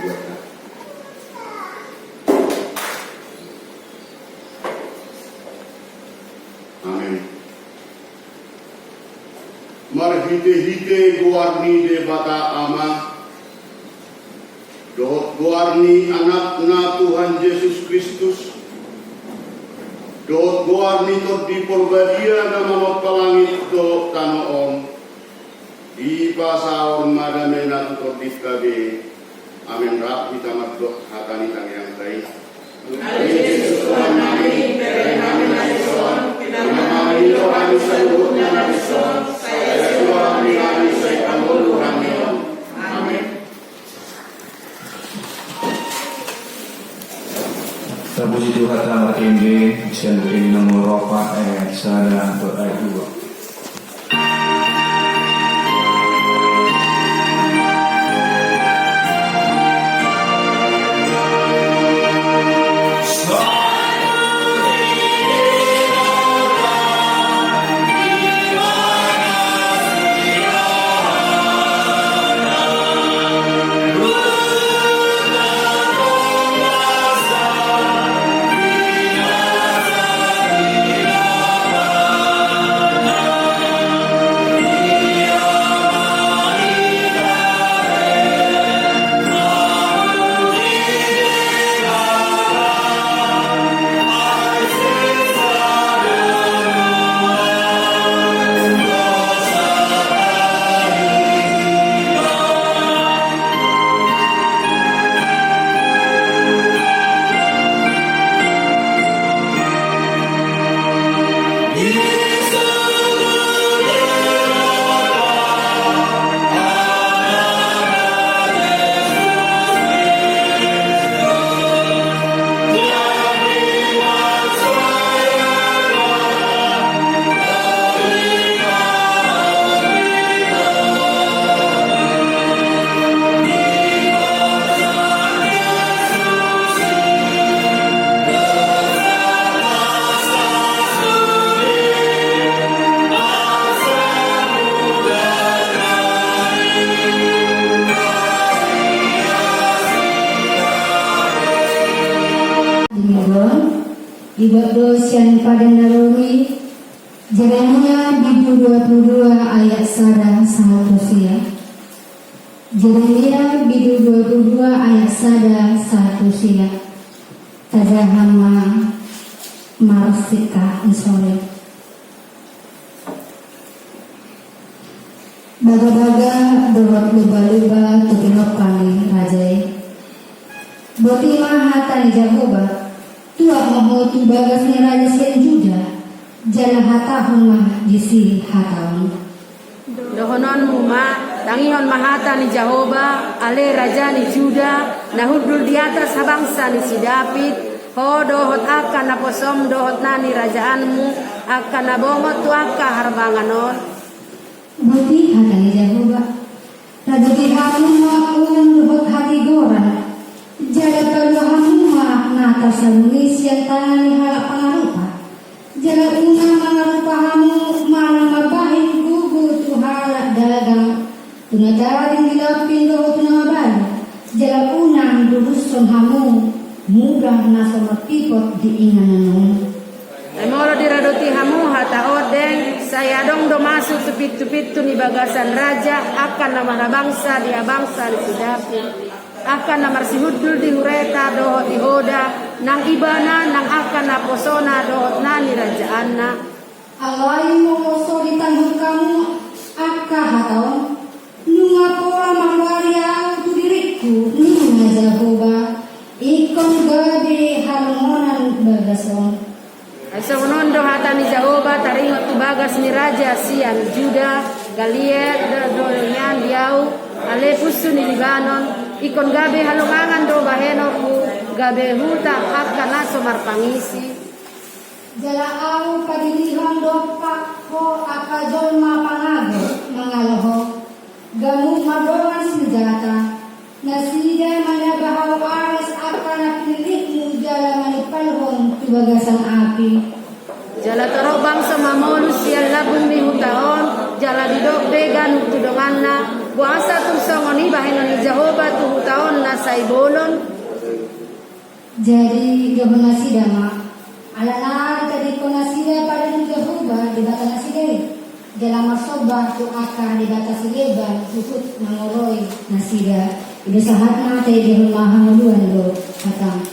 kuasa. Amin. Marhite-hite guarni de bata ama, dohot guarni anakna Tuhan Yesus Kristus, dohot guarni tot di porbadia na mamapalangit do tanoon, di pasaon madamena tot di kabe, amin rap kita magdok hatani tang yang baik. Yesus Tuhan kami, beri kami naison, kami rohani seluruhnya naison, saya Tuhan kami saya pangulu kami. Amin. Terpuji Tuhan Allah Kende, bisa beri nomor ropa ayat sana ayat 2. Ibadah yang pada narumi Jeremia bidu 22 ayat sada 1 sia. Jeremia bidu 22 ayat sada 1 sia. Tajahama marsika isore. Baga-baga dorot luba-luba tukinok kami rajai. Botima hata Jehovah. Tuak mahu tu bagas ni raja sian Juda, jala hata humah jisi hataun. Dohonon muma, tangihon mahata ni Jehovah, ale raja ni Juda, nahudul di atas habangsa ni si David, ho dohot akan naposom dohot nani rajaanmu, akan nabongot tu akka harbanganon. Buti hata ni Jehovah, raja dihamu makun dohot hati goran. Jala kaluhamu nata salunis yang tanani halak pangarupa. Jala una mangarupahamu mana mabahin gugu tu halak dagang. Tuna daring dilapin doho tuna bali. Jala unang duruson hamu mudah nasa mapipot di inganan. Moro diradoti hamu hata odeng saya dong do masuk tupit-tupit tu ni bagasan raja akan nama bangsa dia bangsa di David. Akan namar si hudul di hureta dohot di hoda nang ibana nang akan naposona dohot nani rajaanna. Alai momoso di tanggung kamu akka hataon nunga pola mahwaria tu diriku nunga Jehovah ikon gade harmonan bagason. Semonondo hata ni Jehovah taringot tu bagas ni raja sian Juda Galiet doyan diau ale pusu ni Libanon. Ikon gabe halungangan do bahenoku gabe huta akan naso marpangisi. Jala au padilihon do pakho akajolma pangago mangaloho gamu madongan senjata nasida manabahau ares akan pilihmu jala manipalhon tu bagasan api. Jala torok bangsa mamolus sian labun mi hutaon jala didok began tu donganna buasa tu songoni bahenon Jehovah tu hutaon na bolon. Jadi Jehovah nasida mak. Ala tadi nasida pada Jehovah di bata nasida. Dalam masoba tu akan di bata sileban tutut mangoroi nasida. Ida sahatna tadi Jehovah hamuluan lo hatang.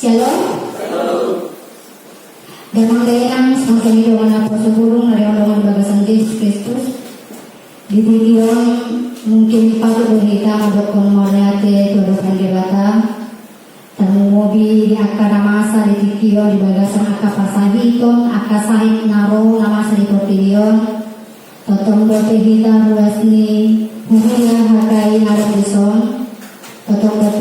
Shalom. Damang dayang semakin hidupan apa sebelum dari orang bagasan Yesus Kristus. Di video mungkin patut berita ada konmorate tuduhan debata. Tamu mobil di akar masa di video di bagasan akar pasahiton akar sahit naro nama di portilion. Totong dope kita ruasni huhuya hakai naro dison. Totong dope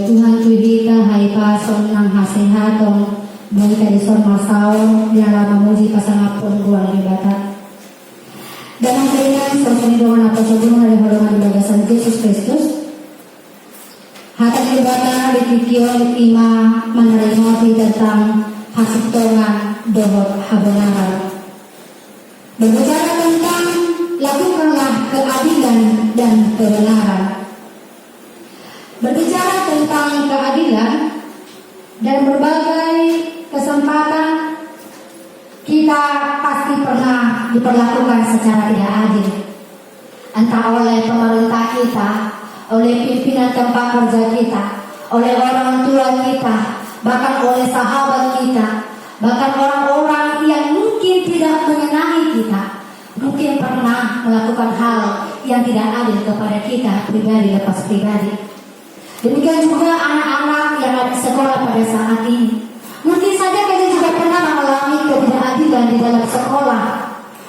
Tuhan Tuhan hai pason nang hasehatong bagi kadison masau dalam memuji pasangapun buang debata. Dalam keringan sesuai dengan apa sebelum dari hormat bagasan Yesus Kristus. Hati debata dikikion ima menerima tentang hasil tongan dohot habenara. Berbicara tentang lakukanlah keadilan dan kebenaran. Berbicara tentang keadilan dan berbagai kesempatan kita pasti pernah diperlakukan secara tidak adil, entah oleh pemerintah kita, oleh pimpinan tempat kerja kita, oleh orang tua kita, bahkan oleh sahabat kita, bahkan orang-orang yang mungkin tidak menyenangi kita, mungkin pernah melakukan hal yang tidak adil kepada kita pribadi lepas pribadi. Demikian juga anak-anak yang ada di sekolah pada saat ini. Mungkin saja kita juga pernah mengalami ketidakadilan di dalam sekolah.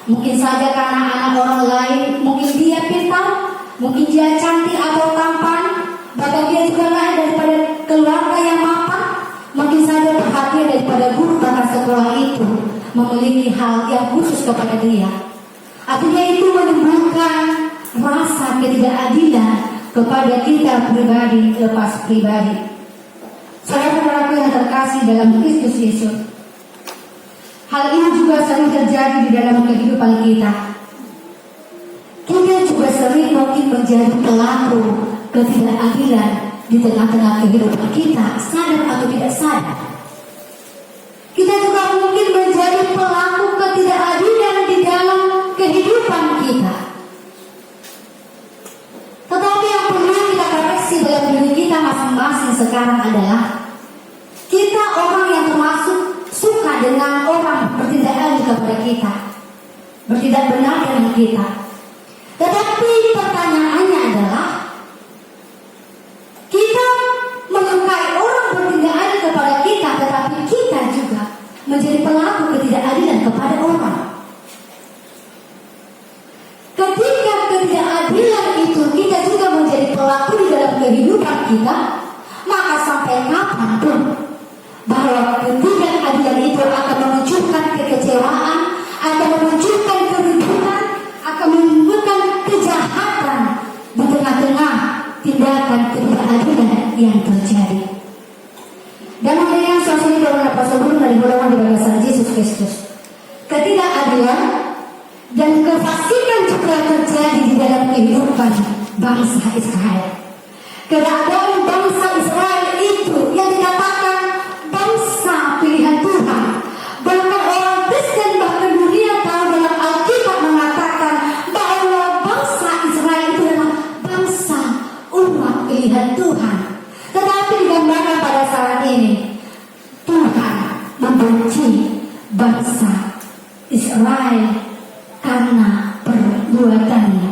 Mungkin saja karena anak orang lain, mungkin dia pintar, mungkin dia cantik atau tampan, bahkan dia juga lahir daripada keluarga yang mapan. Mungkin saja perhatian daripada guru bahkan sekolah itu memiliki hal yang khusus kepada dia. Artinya itu menimbulkan rasa ketidakadilan kepada kita pribadi lepas pribadi. Saudara-saudaraku yang terkasih dalam Kristus Yesus, hal ini juga sering terjadi di dalam kehidupan kita. Kita juga sering mungkin menjadi pelaku ketidakadilan di tengah-tengah kehidupan kita, sadar atau tidak sadar. Kita juga mungkin menjadi pelaku ketidakadilan di dalam kehidupan kita. Tetapi yang perlu kita koreksi dalam diri kita masing-masing sekarang adalah kita orang yang termasuk suka dengan orang bertindak adil kepada kita, bertindak benar dengan kita. Tetapi pertanyaannya adalah kita menyukai orang bertindak adil kepada kita, tetapi kita juga menjadi pelaku ketidakadilan kepada orang. Ketika ketidakadilan itu kita juga menjadi pelaku di dalam kehidupan kita, maka sampai kapanpun bahwa ketidakadilan itu akan memunculkan kekecewaan, akan memunculkan keributan, akan menimbulkan kejahatan di tengah-tengah tindakan ketidakadilan yang terjadi. Dan dengan sesuai dengan apa sebelum dari golongan di bagasan Yesus Kristus, ketidakadilan dan kefasikan juga terjadi di dalam kehidupan bangsa Israel. Keadaan bangsa Israel itu yang dikatakan bangsa pilihan Tuhan. Bahkan orang Kristen bahkan dunia tahu dalam Alkitab mengatakan bahwa bangsa Israel itu adalah bangsa umat pilihan Tuhan. Tetapi digambarkan pada saat ini Tuhan membenci bangsa Israel karena perbuatannya.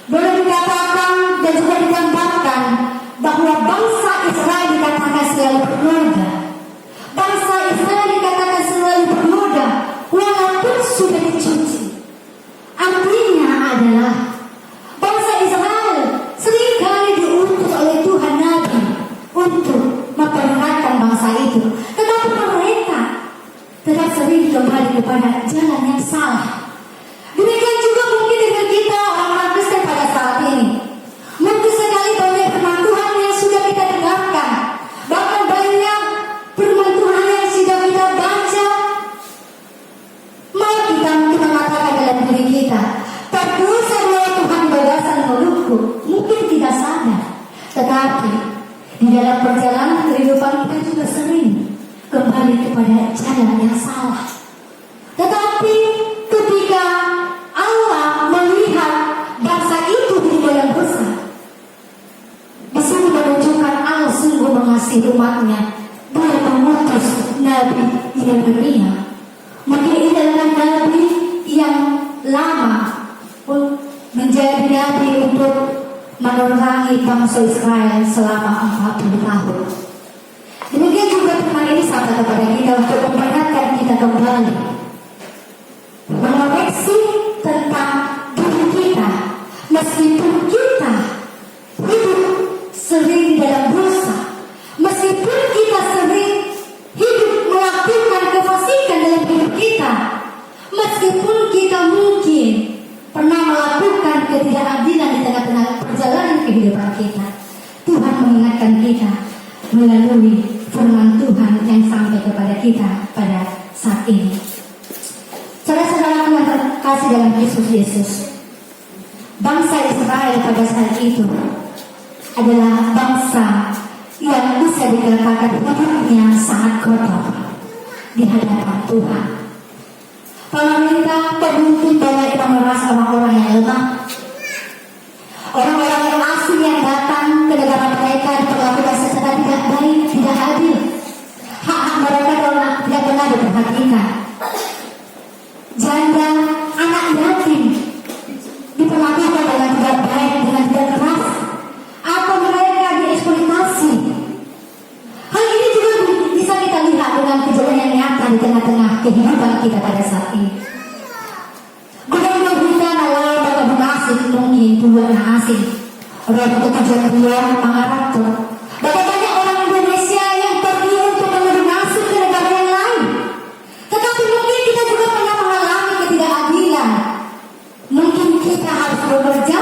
Boleh dikatakan dan juga digambarkan bahwa bangsa Israel dikatakan selalu bernoda. Bangsa Israel dikatakan selalu bernoda walaupun sudah dicuci. Artinya adalah bangsa Israel seringkali diutus oleh Tuhan Nabi untuk memperingatkan bangsa itu. Tetapi mereka tetap sering kembali kepada jalan yang salah. Demikian juga mungkin dengan kita orang-orang Kristen pada saat ini. Mungkin sekali banyak firman Tuhan yang sudah kita dengarkan, bahkan banyak firman Tuhan yang sudah kita baca. Mari kita mungkin mengatakan dalam diri kita, berdosa oleh Tuhan berdasar mulutku. Mungkin tidak sadar, tetapi di dalam perjalanan kehidupan kita juga sering kembali kepada jalan yang salah. Tetapi ketika Allah melihat bangsa itu di dalam dosa, di sini menunjukkan Allah sungguh mengasihi umatnya. Dia mengutus Nabi yang dunia. Mungkin ini adalah Nabi yang lama menjadi Nabi untuk menerangi bangsa Israel selama 40 tahun. Demikian juga firman ini sampai kepada kita untuk memperingatkan kita kembali, mengoreksi tentang diri kita. Meskipun kita hidup sering di dalam dosa, meskipun kita sering hidup melakukan kefasikan dalam hidup kita, meskipun kita mungkin pernah melakukan ketidakadilan di tengah-tengah perjalanan kehidupan kita, Tuhan mengingatkan kita melalui firman Tuhan yang sampai kepada kita pada saat ini. Saudara-saudaraku yang terkasih dalam Kristus Yesus, bangsa Israel pada saat itu adalah bangsa yang bisa dikatakan hidupnya sangat kotor di hadapan Tuhan. Pemerintah pemimpin banyak yang merasa orang-orang yang lemah, orang-orang yang asing yang datang ke negara mereka diperlakukan secara tidak baik, tidak adil. Hak mereka tidak pernah diperhatikan. Janda, anak yatim diperlakukan dengan tidak baik, dengan tidak keras, atau mereka dieksploitasi. Hal ini juga bisa kita lihat dengan kejadian yang nyata di tengah-tengah kehidupan kita pada saat ini. Gubernur kita adalah Bapak Munasib mungkin dua asing, orang untuk kejadian Mangarato. Bahkan banyak orang Indonesia yang pergi untuk menasib ke negara yang lain. Tetapi mungkin kita juga pernah mengalami ketidakadilan. Mungkin kita harus bekerja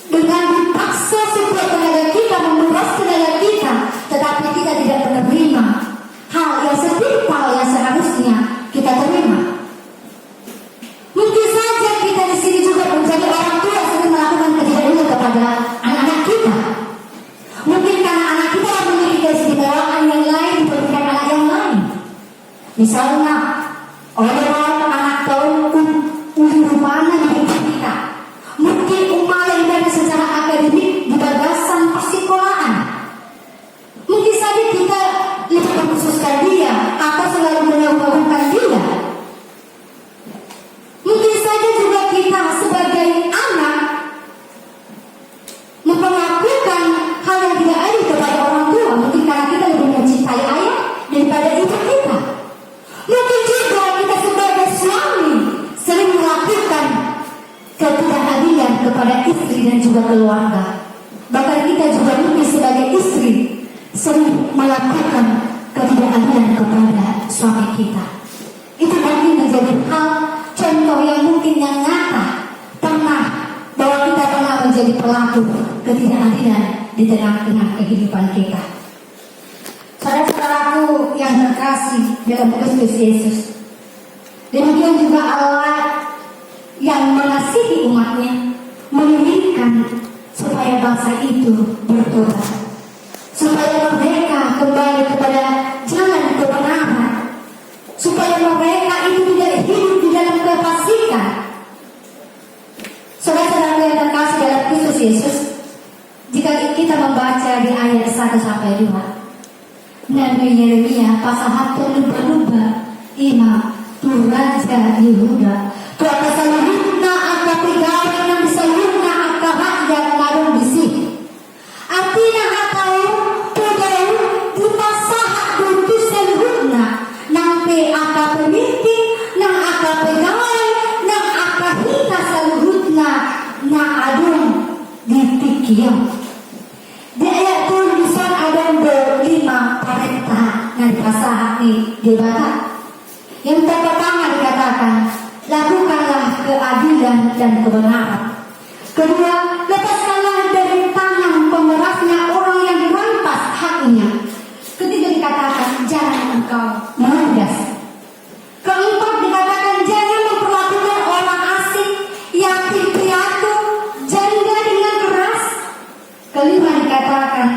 dengan dipaksa supaya tenaga kita menguras tenaga kita, tetapi kita tidak menerima hal yang setimpal yang seharusnya kita terima. Mungkin saja kita di sini juga menjadi orang tua sering melakukan ketidakadilan kepada anak-anak kita. Mungkin karena anak kita memiliki keistimewaan yang lain dibandingkan anak yang lain. Misalnya, orang anak tahu uli rumahnya di kita. Mungkin umat yang dari secara akademik di bagasan persekolahan. Mungkin saja kita lebih mengkhususkan dia atau selalu mengagumkan dia. Mungkin saja juga kita sebagai anak memperlakukan hal yang tidak adil kepada orang tua. Mungkin karena kita lebih mencintai ayah daripada ibu kita. Mungkin juga kita sebagai suami sering melakukan ketidakadilan kepada istri dan juga keluarga. Bahkan kita juga mungkin sebagai istri sering melakukan ketidakadilan kepada suami kita. Itu mungkin menjadi hal contoh yang mungkin yang nyata bahwa kita pernah menjadi pelaku ketidakadilan di tengah-tengah kehidupan kita. Saudara-saudaraku yang terkasih dalam Kristus Yesus, Demikian juga Allah yang mengasihi umatnya menginginkan supaya bangsa itu bertobat, supaya mereka kembali kepada jalan kebenaran, supaya mereka itu tidak hidup di dalam kefasikan. Saudara-saudara yang terkasih dalam Kristus Yesus, jika kita membaca di ayat 1 sampai 2, Nabi Yeremia pasal 1 lupa-lupa Imam tu Raja Yehuda tu akan seluruhna akan pegawai yang seluruhna akan rakyat marung bisi artinya atau pegawai di pasahat itu seluruhna nampe akan pemimpin nang akan pegawai nang akan hina seluruhna na adung di tikiam. Di ayat tulisan ada 5 perintah yang pasahat di barat. Yang pertama dikatakan, lakukanlah keadilan dan kebenaran. Kedua, lepaskanlah dari tangan pemerasnya orang yang dirampas haknya. Ketiga dikatakan, jangan engkau menindas. Keempat dikatakan, jangan memperlakukan orang asing, yatim piatu, janda dengan keras. Kelima dikatakan,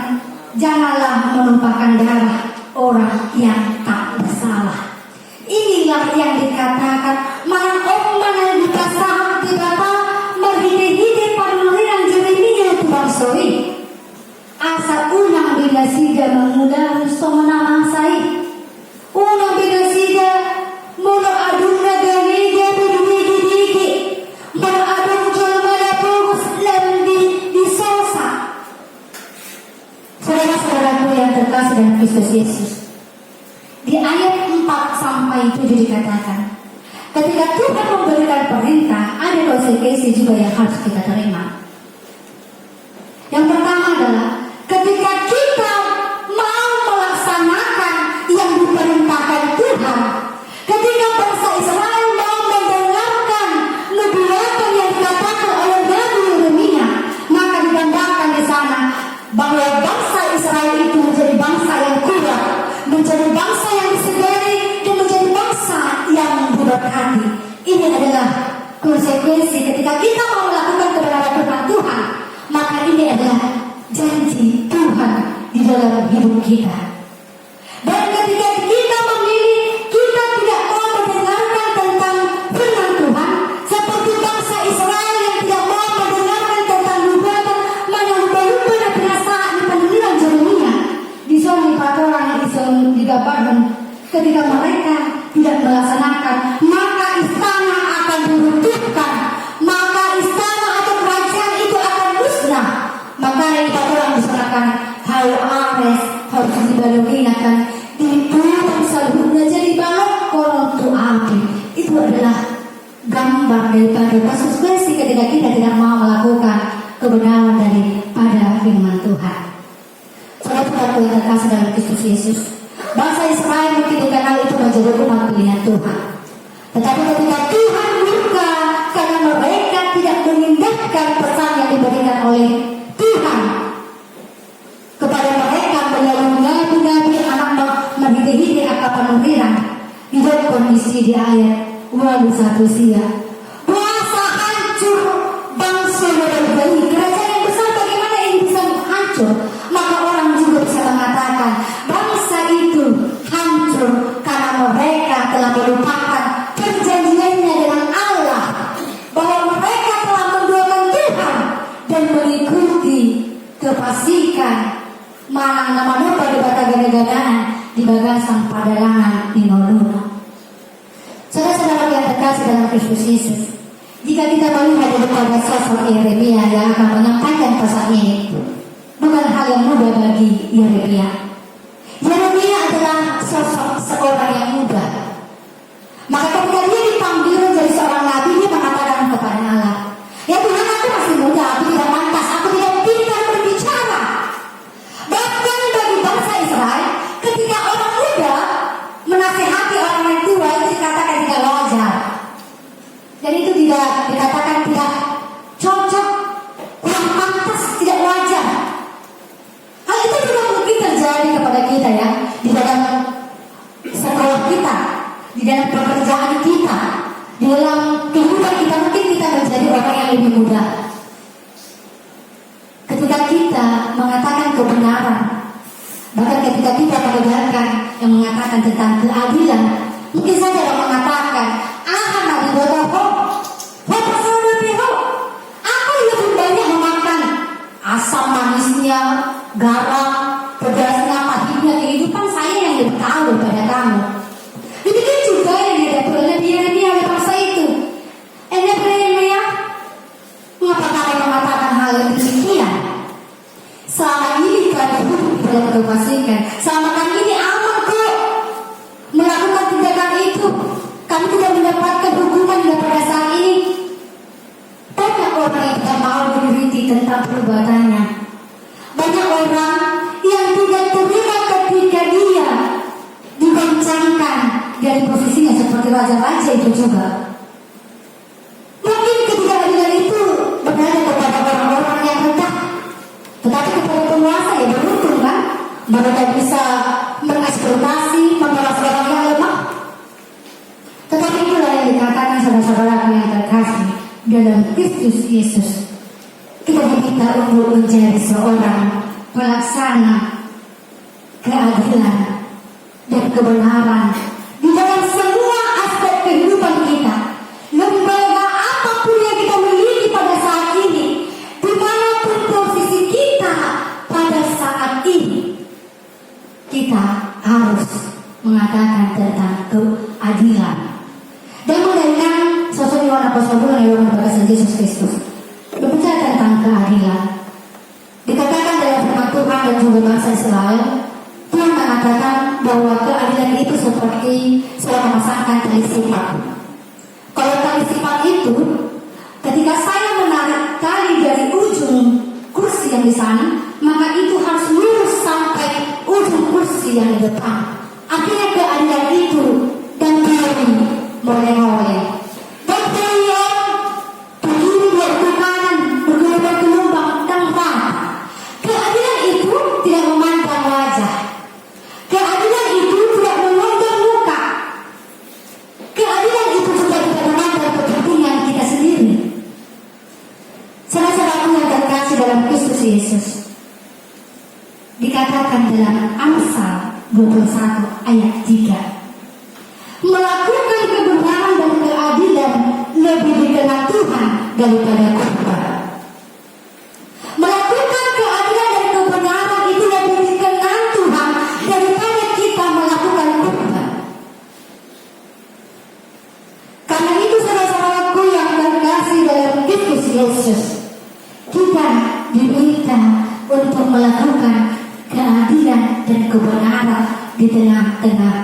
janganlah menumpahkan darah orang yang tak bersalah. Inilah yang dikatakan mana dikasah di Bapa merhide panuriran Jeremia itu bangsoi. Asa unang bila sida mengulang somana mangsai. Unang bila sida mula aduna ganeja berdigi-digi. Mula adun jolmala purus lem di sosa. Saudara-saudaraku yang terkasih dalam Kristus Yesus, di ayat 4 sampai 7 dikatakan, ketika Tuhan memberikan perintah, ada konsekuensi juga yang harus kita terima. Yang pertama adalah ketika kita mau melaksanakan yang diperintahkan Tuhan, ketika bangsa Israel mau mendengarkan nubuatan yang dikatakan oleh Nabi Yeremia, maka digambarkan di sana bahwa bangsa Israel itu menjadi bangsa yang kuat, menjadi bangsa yang disegani, dan menjadi bangsa yang diberkati. Ini adalah konsekuensi ketika kita mau melakukan kebenaran firman Tuhan, maka ini adalah janji Tuhan di dalam hidup kita. Dan ketika kita memilih, kita tidak mau mendengarkan tentang firman Tuhan, seperti bangsa Israel yang tidak mau mendengarkan tentang nubuatan, mana lupa-lupa dan perasaan di pendengaran Jeremia. Di sana orang yang digambarkan ketika mereka tidak melaksanakan, maka istana akan diruntuhkan, maka istana atau kerajaan itu akan musnah. Maka orang diserahkan hal ares harus dibaloginakan dibuang seluruhnya jadi balok kolom tu api. Itu adalah gambar daripada konsekuensi ketika kita tidak mau melakukan kebenaran daripada firman Tuhan. Saudara-saudara yang terkasih dalam Kristus Yesus, bangsa Israel mungkin dikenal itu menjadi umat pilihan Tuhan. Tetapi ketika Tuhan murka karena mereka tidak mengindahkan pesan yang diberikan oleh Tuhan kepada mereka melalui nabi-nabi anak menghidih akan penuriran, di dalam kondisi di ayat 21 sia. Puasa hancur bangsa berbagai kerajaan yang besar, bagaimana ini bisa hancur? Maka orang juga bisa mengatakan bangsa itu hancur karena mereka telah melupakan perjanjiannya dengan Allah, bahwa mereka telah menduakan Tuhan dan mengikuti kefasikan mana namanya pada batagan-gadaan di bagasan padalangan di Noluna. Saudara-saudara yang terkasih dalam Kristus Yesus, jika kita melihat daripada sosok Yeremia yang akan menyampaikan pesan ini, bukan hal yang mudah bagi Yeremia. Yeremia adalah sosok seorang yang muda. Maka ketika dia dipanggil menjadi seorang nabi, dia mengatakan kepada Allah, ya Tuhan, aku masih muda, aku tidak pantas, aku tidak pintar berbicara. Bahkan bagi bangsa Israel, ketika orang muda menasihati orang yang tua, itu dikatakan tidak wajar. Dan itu tidak dikatakan tidak cocok, kurang pantas, tidak wajar. Hal itu juga mungkin terjadi kepada kita ya, di dalam sekolah kita. mengatakan kebenaran. Bahkan ketika kita mendengarkan yang mengatakan tentang keadilan, mungkin saja orang mengatakan, akan ada bodoh, apa saudara Piho? Aku lebih banyak memakan asam manisnya, garam, pedasnya, pahitnya kehidupan saya yang lebih tahu daripada kamu. Demikian juga yang dihadapi oleh dia oleh bangsa itu. Yeremia, mengapa kalian mengatakan hal yang demikian? Selama ini kami hidup di dalam kefasikan. Selama kami ini aman kok melakukan tindakan itu. Kami tidak mendapatkan hukuman daripada saat ini. Banyak orang yang tidak mau berhenti tentang perbuatannya. Banyak orang yang tidak terima ketika dia digoncangkan dari posisinya seperti raja-raja itu juga. Mungkin ketika adilan itu berada kepada orang-orang yang rendah, tetapi kepada penguasa ya beruntung kan, mereka bisa mengeksploitasi, memeras orang yang lemah. Tetapi itulah yang dikatakan saudara-saudara yang terkasih dalam Kristus Yesus. Kita diminta untuk menjadi seorang pelaksana keadilan dan kebenaran di dalam semua aspek kehidupan kita. Lebih baik apapun yang kita miliki pada saat ini, dimanapun posisi kita pada saat ini, kita harus mengatakan tentang keadilan dan mendengar sosok Yohanes Apostol yang membahas Yesus Kristus berbicara tentang keadilan. Dikatakan dalam firman Tuhan dan juga bangsa Israel, Tuhan mengatakan bahwa keadilan itu seperti seorang memasangkan tali sifat. Kalau tali sifat itu, ketika saya menarik tali dari ujung kursi yang di sana, maka itu harus lurus sampai ujung kursi yang di depan. Akhirnya keadilan itu dan kiri molek-molek. Dan beliau begini dari ke kanan, bergerak ke lubang tanpa. Keadilan itu tidak memandang wajah. Keadilan itu tidak memandang muka. Keadilan itu juga tidak memandang kepentingan kita sendiri. Saudara-saudaraku yang terkasih dalam Kristus Yesus, dikatakan dalam Amsal 21 ayat 3, melakukan kebenaran dan keadilan lebih dikenal Tuhan daripada kurban. Melakukan keadilan dan kebenaran itu lebih dikenal Tuhan daripada kita melakukan kurban. Karena itu saudara-saudaraku yang terkasih dalam Kristus Yesus, kita diminta untuk melakukan keadilan dan kebenaran di tengah-tengah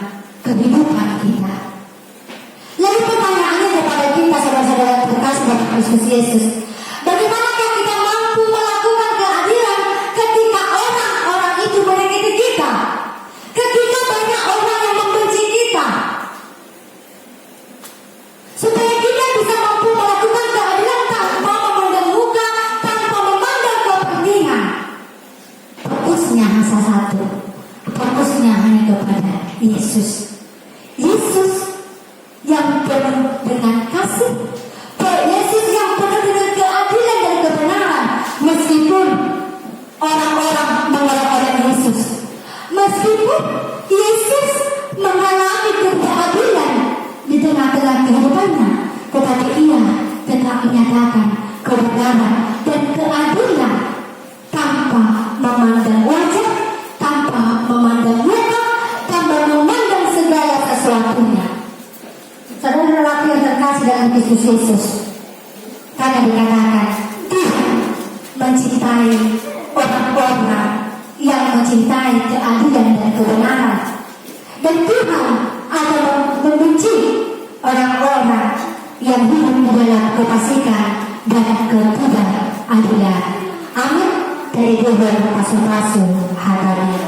kehidupan kita. Lalu pertanyaannya kepada kita saudara-saudara terkasih dalam Kristus Yesus, bagaimanakah kita mampu melakukan keadilan ketika orang-orang itu menyakiti kita? Ketika banyak orang yang membenci kita? Supaya kita bisa mampu melakukan keadilan tanpa memandang muka, tanpa memandang kepentingan. Fokusnya hanya satu. Fokusnya hanya kepada Yesus. Yesus yang penuh dengan kasih, Yesus yang penuh dengan keadilan dan kebenaran. Meskipun orang-orang menolak oleh Yesus, meskipun Yesus mengalami ketidakadilan di tengah-tengah kehidupannya, tetapi ia tetap menyatakan kebenaran dan keadilan tanpa memandang wajah, tanpa memandang muka, tanpa memandang segala sesuatunya. Saudara-saudara yang terkasih dalam Kristus Yesus, karena dikatakan Tuhan mencintai orang-orang yang mencintai keadilan dan kebenaran, dan Tuhan akan membenci orang-orang yang hidup di dalam kefasikan dan ketidakadilan. Amin. Dari Tuhan Rasul-Rasul Hagari.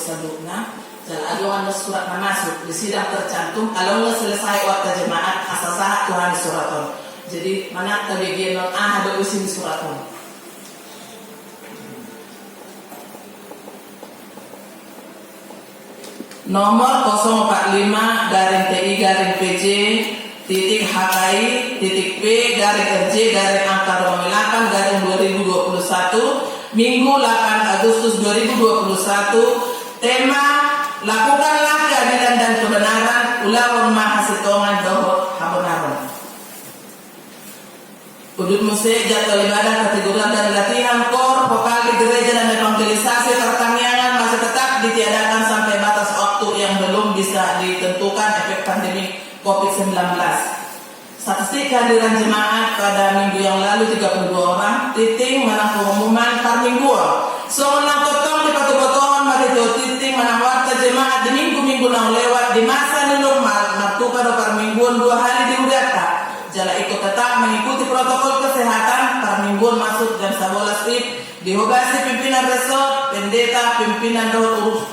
sadukna dan aduan surat masuk di sidang tercantum kalau nggak selesai waktu jemaat asasah Tuhan suraton. Jadi mana bagian non ada usin suraton. Nomor 045-PJ-P-RJ-angka 8-2021 Minggu 8 Agustus 2021. Tema lakukanlah keadilan dan kebenaran ulawan mahasitongan dohot habonaron. Udut musik jadwal ibadah kategori dan latihan kor vokal di gereja dan evangelisasi pertanian masih tetap ditiadakan sampai batas waktu yang belum bisa ditentukan efek pandemi COVID-19. Statistik kehadiran jemaat pada minggu yang lalu 32 orang, titing menang pengumuman per minggu. So menang totong di patu-patuan marido titing menang warta jemaat di minggu-minggu yang lewat di masa ini normal, naktu pada per mingguan 2 hari diudata. Jala ikut tetap mengikuti protokol kesehatan per mingguan masuk jam 11 WIB dihogasi pimpinan resort, pendeta, pimpinan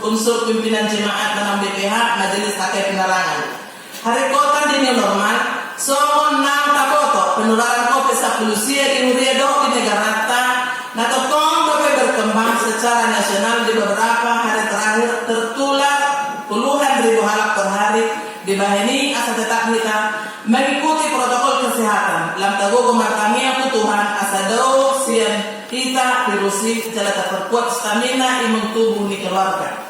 unsur pimpinan jemaat dalam BPH, Majelis Hakim Penerangan. Hari kota di new normal, songon nang taboto penularan COVID-19 di Uriado di negara ta, natokong dapat berkembang secara nasional di beberapa hari terakhir tertular puluhan ribu halak per hari. Di bahini asa tetap kita mengikuti protokol kesehatan. Lam tago gomartami aku Tuhan asa dao sian kita virusi jala terperkuat stamina imun tubuh ni keluarga.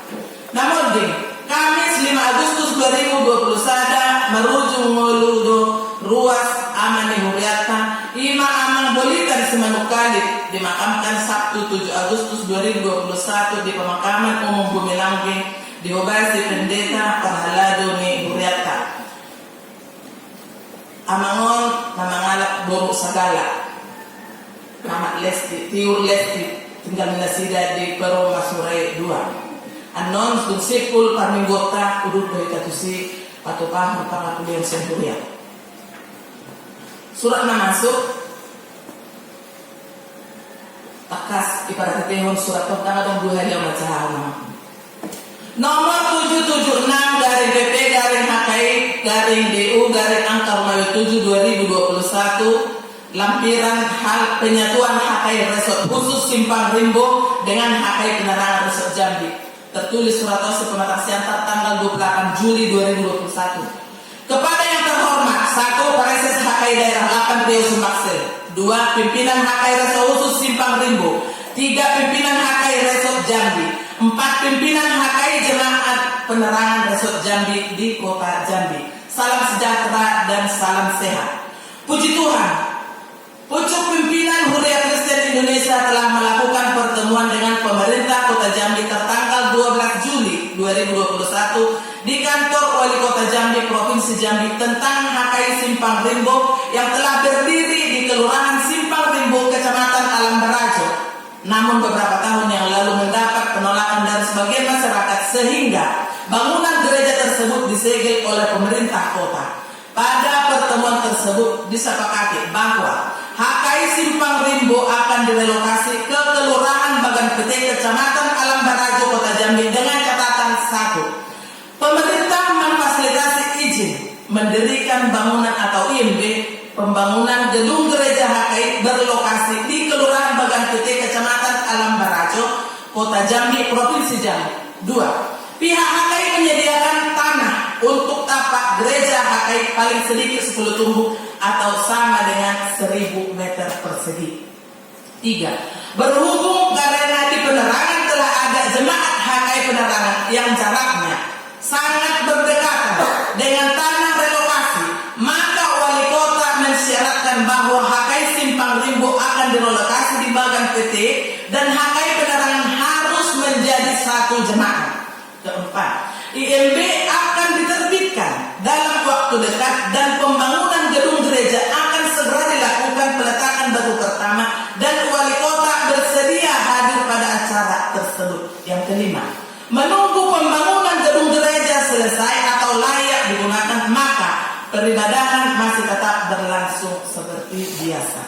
Namun ding Kamis 5 Agustus 2020 sada merujung ngoludo ruas amani huriata ima amang bolitan semanukali dimakamkan Sabtu 7 Agustus 2021 di pemakaman umum Bumi Langge dihobasi pendeta Perhalado ni huriata. Amangon namangalap borok sagala nama Lesti, Tiur Lesti tinggal menasida di Perong Masurai 2. Anon sunsikul parminggota udut dari katusi patupah pangatulian senturia. Surat na masuk takas ibarat tehon surat tentang atau 2 hari yang baca nomor 776 garing PP garing HKI garing DU garing angka 7 2021 lampiran hal penyatuan HKI Resort khusus Simpang Rimbo dengan HKI Penerangan Resort Jambi tertulis surat pematang siantar tanggal 28 Juli 2021 kepada yang terhormat 1 Pareses HKI Daerah 8 Rio Sumaksel 2 Pimpinan HKI Resort khusus Simpang Rimbo 3 Pimpinan HKI Resort Jambi 4 Pimpinan HKI Jemaat Penerangan Resort Jambi di Kota Jambi. Salam sejahtera dan salam sehat. Puji Tuhan, pucuk pimpinan Huria Kristen Indonesia telah melakukan pertemuan dengan pemerintah Kota Jambi tertanggal 12 Juli 2021 di kantor Wali Kota Jambi Provinsi Jambi tentang HKI Simpang Rimbo yang telah berdiri di Kelurahan Simpang Rimbo, Kecamatan Alam Barajo. Namun beberapa tahun yang lalu mendapat penolakan dari sebagian masyarakat sehingga bangunan gereja tersebut disegel oleh pemerintah kota. Pada pertemuan tersebut disepakati bahwa HKI Simpang Rimbo akan direlokasi ke Kelurahan Bagan Pete, Kecamatan Alam Barajo, Kota Jambi dengan catatan 1. Pemerintah memfasilitasi izin mendirikan bangunan atau IMB pembangunan gedung gereja HKI berlokasi di Kelurahan Bagan Pete, Kecamatan Alam Barajo, Kota Jambi, Provinsi Jambi. 2. Pihak HKI menyediakan tanah untuk tapak gereja HKI paling sedikit 10 tumbuk atau sama dengan 1000 meter persegi. 3. Berhubung karena di penerangan telah ada jemaat HKI penerangan yang jaraknya sangat berdekatan dengan tanah relokasi, maka wali kota mensyaratkan bahwa HKI Simpang Rimbo akan direlokasi di Bagan PT dan HKI penerangan harus menjadi satu jemaat. 4. IMB akan diterbitkan dalam waktu dekat dan pembangunan gedung gereja akan segera dilakukan peletakan batu pertama dan wali kota bersedia hadir pada acara tersebut. Yang 5. Menunggu pembangunan gedung gereja selesai atau layak digunakan, maka peribadahan masih tetap berlangsung seperti biasa.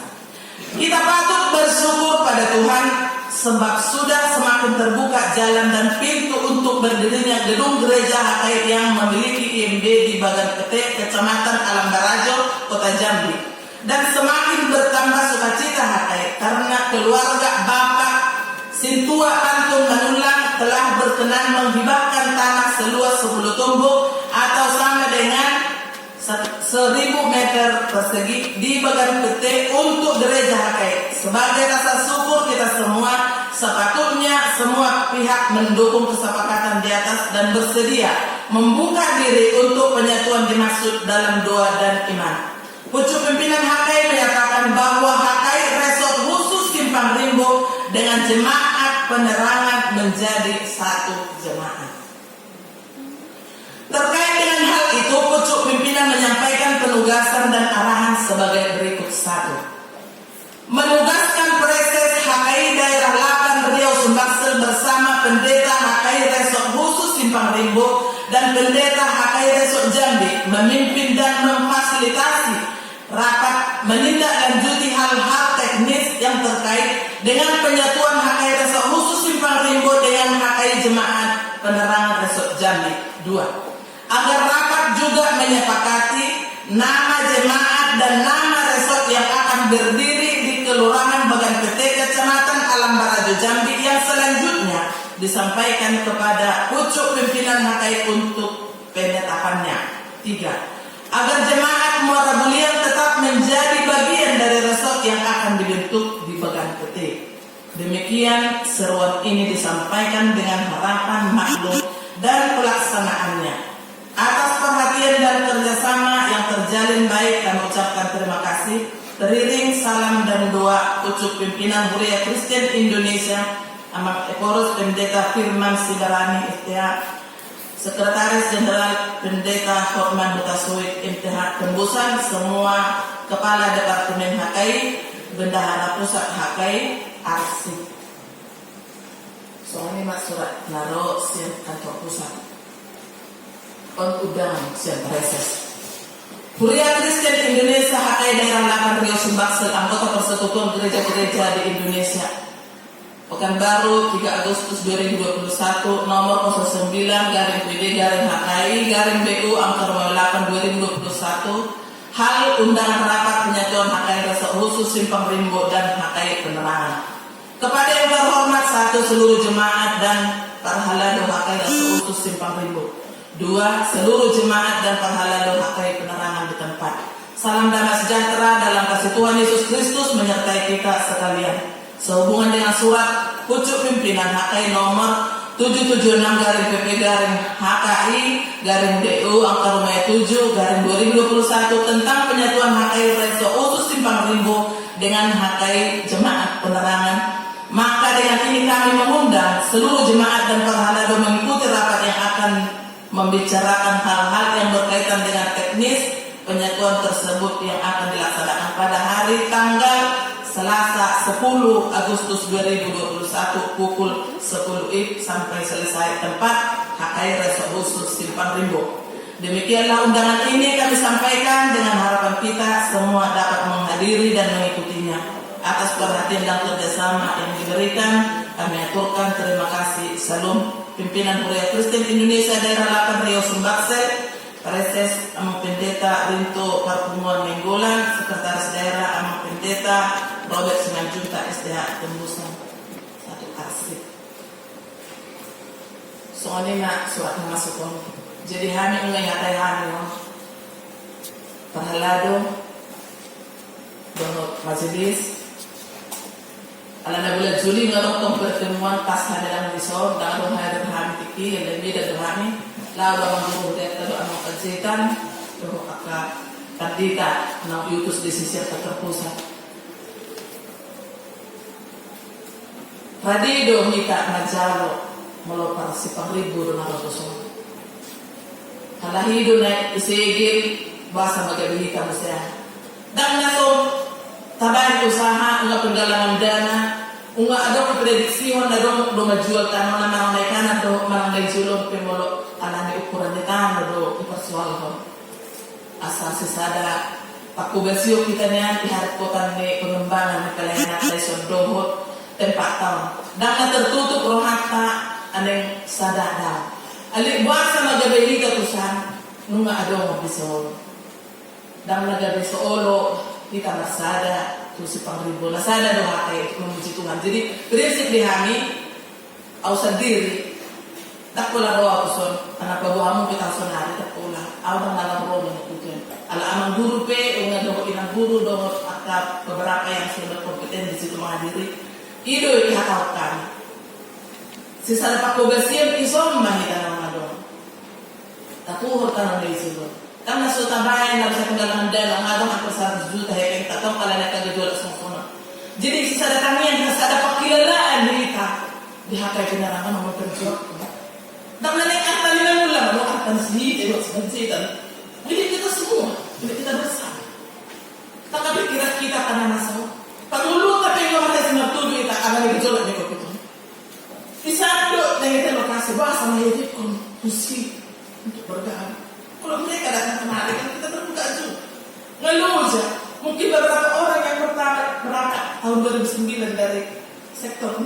Kita patut bersyukur pada Tuhan sebab sudah semakin semakin terbuka jalan dan pintu untuk berdirinya gedung gereja HKI yang memiliki IMB di Bagan Pete, Kecamatan Alam Barajo, Kota Jambi. Dan semakin bertambah sukacita HKI karena keluarga Bapak Sintua Pantun Manulang telah berkenan menghibahkan tanah seluas 10 tumbuk atau sama dengan 1000 meter persegi di Bagan Pete untuk gereja HKI. Sebagai rasa syukur kita semua, sepatutnya semua pihak mendukung kesepakatan di atas dan bersedia membuka diri untuk penyatuan dimaksud dalam doa dan iman. Pucuk pimpinan HKI menyatakan bahwa HKI Resort khusus Simpang Rimbo dengan jemaat penerangan menjadi satu jemaat. Terkait dengan hal itu, pucuk pimpinan menyampaikan penugasan dan arahan sebagai berikut. 1. Menugaskan Preses HKI Daerah 8 Riau Sumbaksel bersama Pendeta HKI Resort khusus Simpang Rimbo dan Pendeta HKI Resort Jambi memimpin dan memfasilitasi rapat menindaklanjuti hal-hal teknis yang terkait dengan penyatuan HKI Resort khusus Simpang Rimbo dengan HKI Jemaat Penerangan Resort Jambi. 2. Agar rapat juga menyepakati nama jemaat dan nama resort yang akan berdiri di Kelurahan Bagan Pete, Kecamatan Alam Barajo, Jambi yang selanjutnya disampaikan kepada pucuk pimpinan HKI untuk penetapannya. 3. Agar jemaat Muara Bulian tetap menjadi bagian dari resort yang akan dibentuk di Bagan Pete. Demikian seruan ini disampaikan dengan harapan maklum dan pelaksanaannya. Atas perhatian dan kerjasama yang terjalin baik, kami ucapkan terima kasih. Teriring salam dan doa pucuk pimpinan Huria Kristen Indonesia, Amat Eporos Pendeta Firman Sidarani FTH, Sekretaris Jenderal Pendeta Hotman Hutasoid MTH, tembusan semua Kepala Departemen HKI, Bendahara Pusat HKI, Arsip. Soalnya mak surat naro siap kantor pusat. Udang siap Preses. Huria Kristen Indonesia HKI Daerah 8 Riau Sumbaksel, anggota Persekutuan Gereja-Gereja di Indonesia. Pekanbaru 3 Agustus 2021, nomor 09-PD-HKI-BU angka 8 2021. Hal undangan rapat penyatuan HKI Resort khusus Simpang Rimbo dan HKI Penerangan. Kepada yang terhormat 1. Seluruh jemaat dan parhalado HKI Resort khusus Simpang Rimbo. 2. Seluruh jemaat dan parhalado HKI Penerangan di tempat. Salam damai sejahtera dalam kasih Tuhan Yesus Kristus menyertai kita sekalian. Sehubungan dengan surat pucuk pimpinan HKI nomor 776-PP-HKI-DU angka 7-2021 tentang penyatuan HKI Resort khusus Simpang Rimbo dengan HKI Jemaat Penerangan. Maka dengan ini kami mengundang seluruh jemaat dan parhalado mengikuti rapat yang akan membicarakan hal-hal yang berkaitan dengan teknis penyatuan tersebut yang akan dilaksanakan pada hari tanggal Selasa 10 Agustus 2021 pukul 10 sampai selesai tempat HKI Resort khusus Simpang Rimbo. Demikianlah undangan ini kami sampaikan dengan harapan kita semua dapat menghadiri dan mengikutinya. Atas perhatian dan kerjasama yang diberikan, kami aturkan terima kasih. Salam. Pimpinan Huria Kristen Indonesia Daerah 8 Riau Sumbaksel, Preses Amang Pendeta Rinto Parpunguan Menggolan, Sekretaris Daerah Amang Pendeta Robert Simanjunta SDH Tembusan 1 Arsip. Soalnya nak surat masuk on. Jadi kami mengayatai hari parhalado donor majelis. Alana bulan Juli ngarok pertemuan pas hadapan risau dan hadir kami tiki yang lebih dari kami lalu menguruh data doa mengajikan doa akak terdita nak utus di sisi terpusat. Radido mika majalo melopar Simpang Rimbo dengan rosong. Halahido naik isigil bahasa magabilita masaya. Dan naso tabay usaha nga penggalangan dana unga ada prediksi na do majual tanong na mga kanan do mga julong pemolo ala ni ukuran ni tanong do ipersual ko asa sisada pakubersyo kita niya iharap ko tan ni pengembangan ni kalayan na sa dohot tempat tahun. Dan na tertutup rohata aneng sadada. Ali buat sama gabi kita tusan nunga adong bisol. Dan na gabi soolo kita masada tu si pangribo nasada do hakai memuji Tuhan. Jadi prinsip di kami au sendiri tak pula doa kuson anak babuamu kita sonari tak pula au nang dalam roh menikutin ala amang guru pe unga do inang guru do akap beberapa yang sudah kompeten di situ menghadiri ido ihakaukan sisa dapat kogasian isom mahita nang adong tapuhor tanang dari situ karena sudah bayan na sa kundalang dalang adong ako sa juta hekeng tatong kala na kagajulak sumsuna jadi sisa datang yang sa dapat kilalaan kita dihakai pinarangan nomor terjauh. Dan naik talinan ulang, lo akan sendiri, lo sebentar. Jadi kita semua, kita bersama. Tapi kira kita karena masuk. Perlu tapi lo ada semua tujuh kita akan berjuang di kopi itu. Di saat lo dengan lokasi bahasa mahir konfusi untuk bergaul. Kalau mereka datang kemari kan kita terbuka juga. Ngeluh aja. Mungkin beberapa orang yang berangkat tahun 2009 dari sektor 6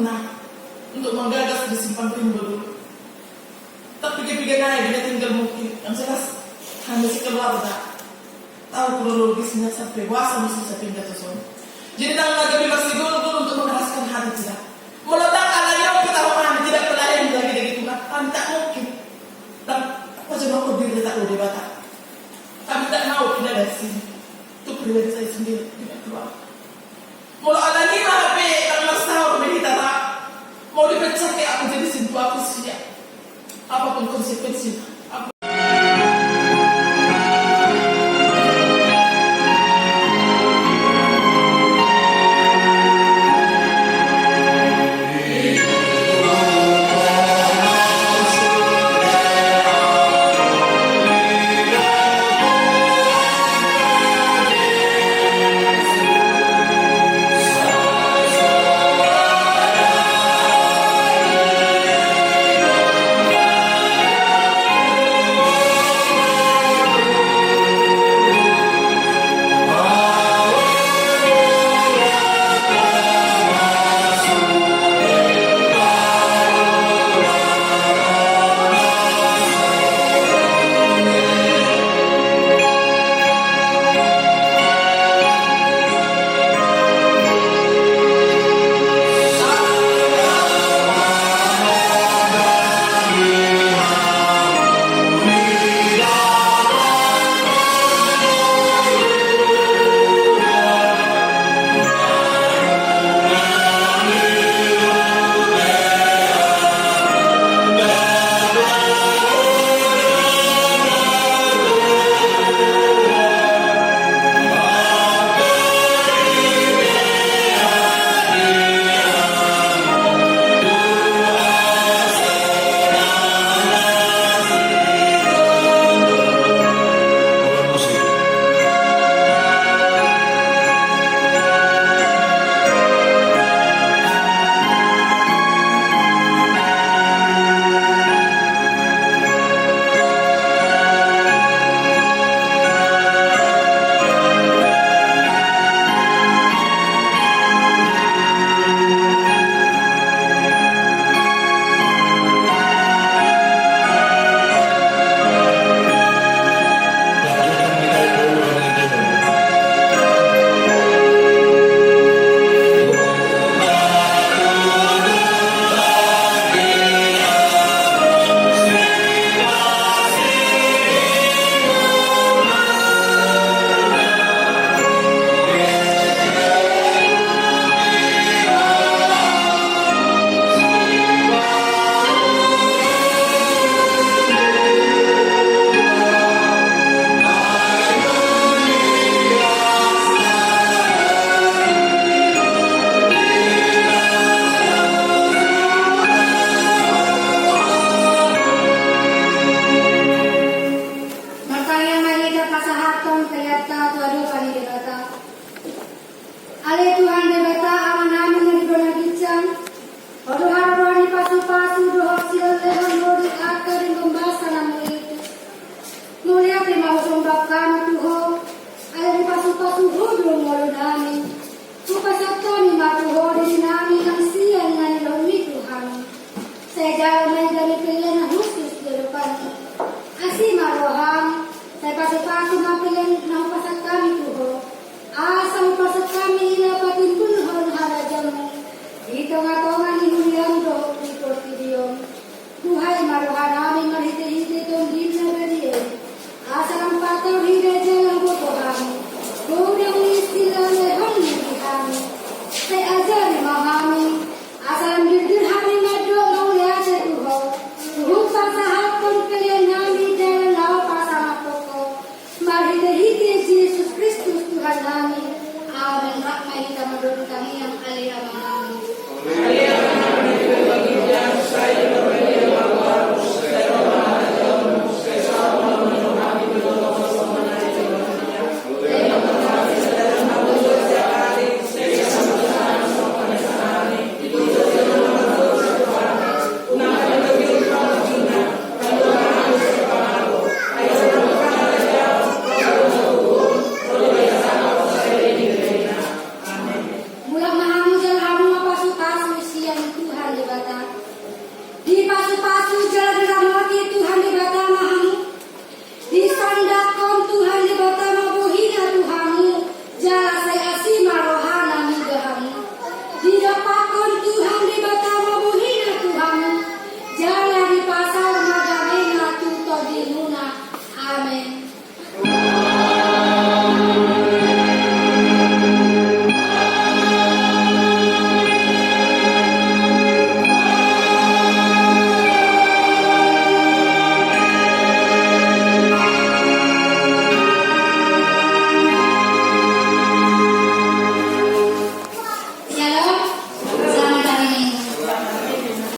untuk menggagas di Simpang Rimbo dulu. Tapi ketika naik dia tinggal mungkin yang jelas hanya si keluarga tahu kronologisnya sampai puasa mesti saya pindah ke sana. Jadi tanggal kami masih guru untuk mengeraskan hati tidak. Meletakkan ayam kita rumah tidak pelayan lagi dari itu kan tak mungkin. Dan macam aku diri tak boleh batak. Kami tak mau pindah dari sini. Itu pribadi saya sendiri tidak keluar. Kalau ada ni HP tanggal sahur kita tak mau dipecah kayak aku jadi simpu aku siap. Apapun konsekuensinya. maruhan namin marhiti-hiti itong gina gani. Asa ang pataw hiti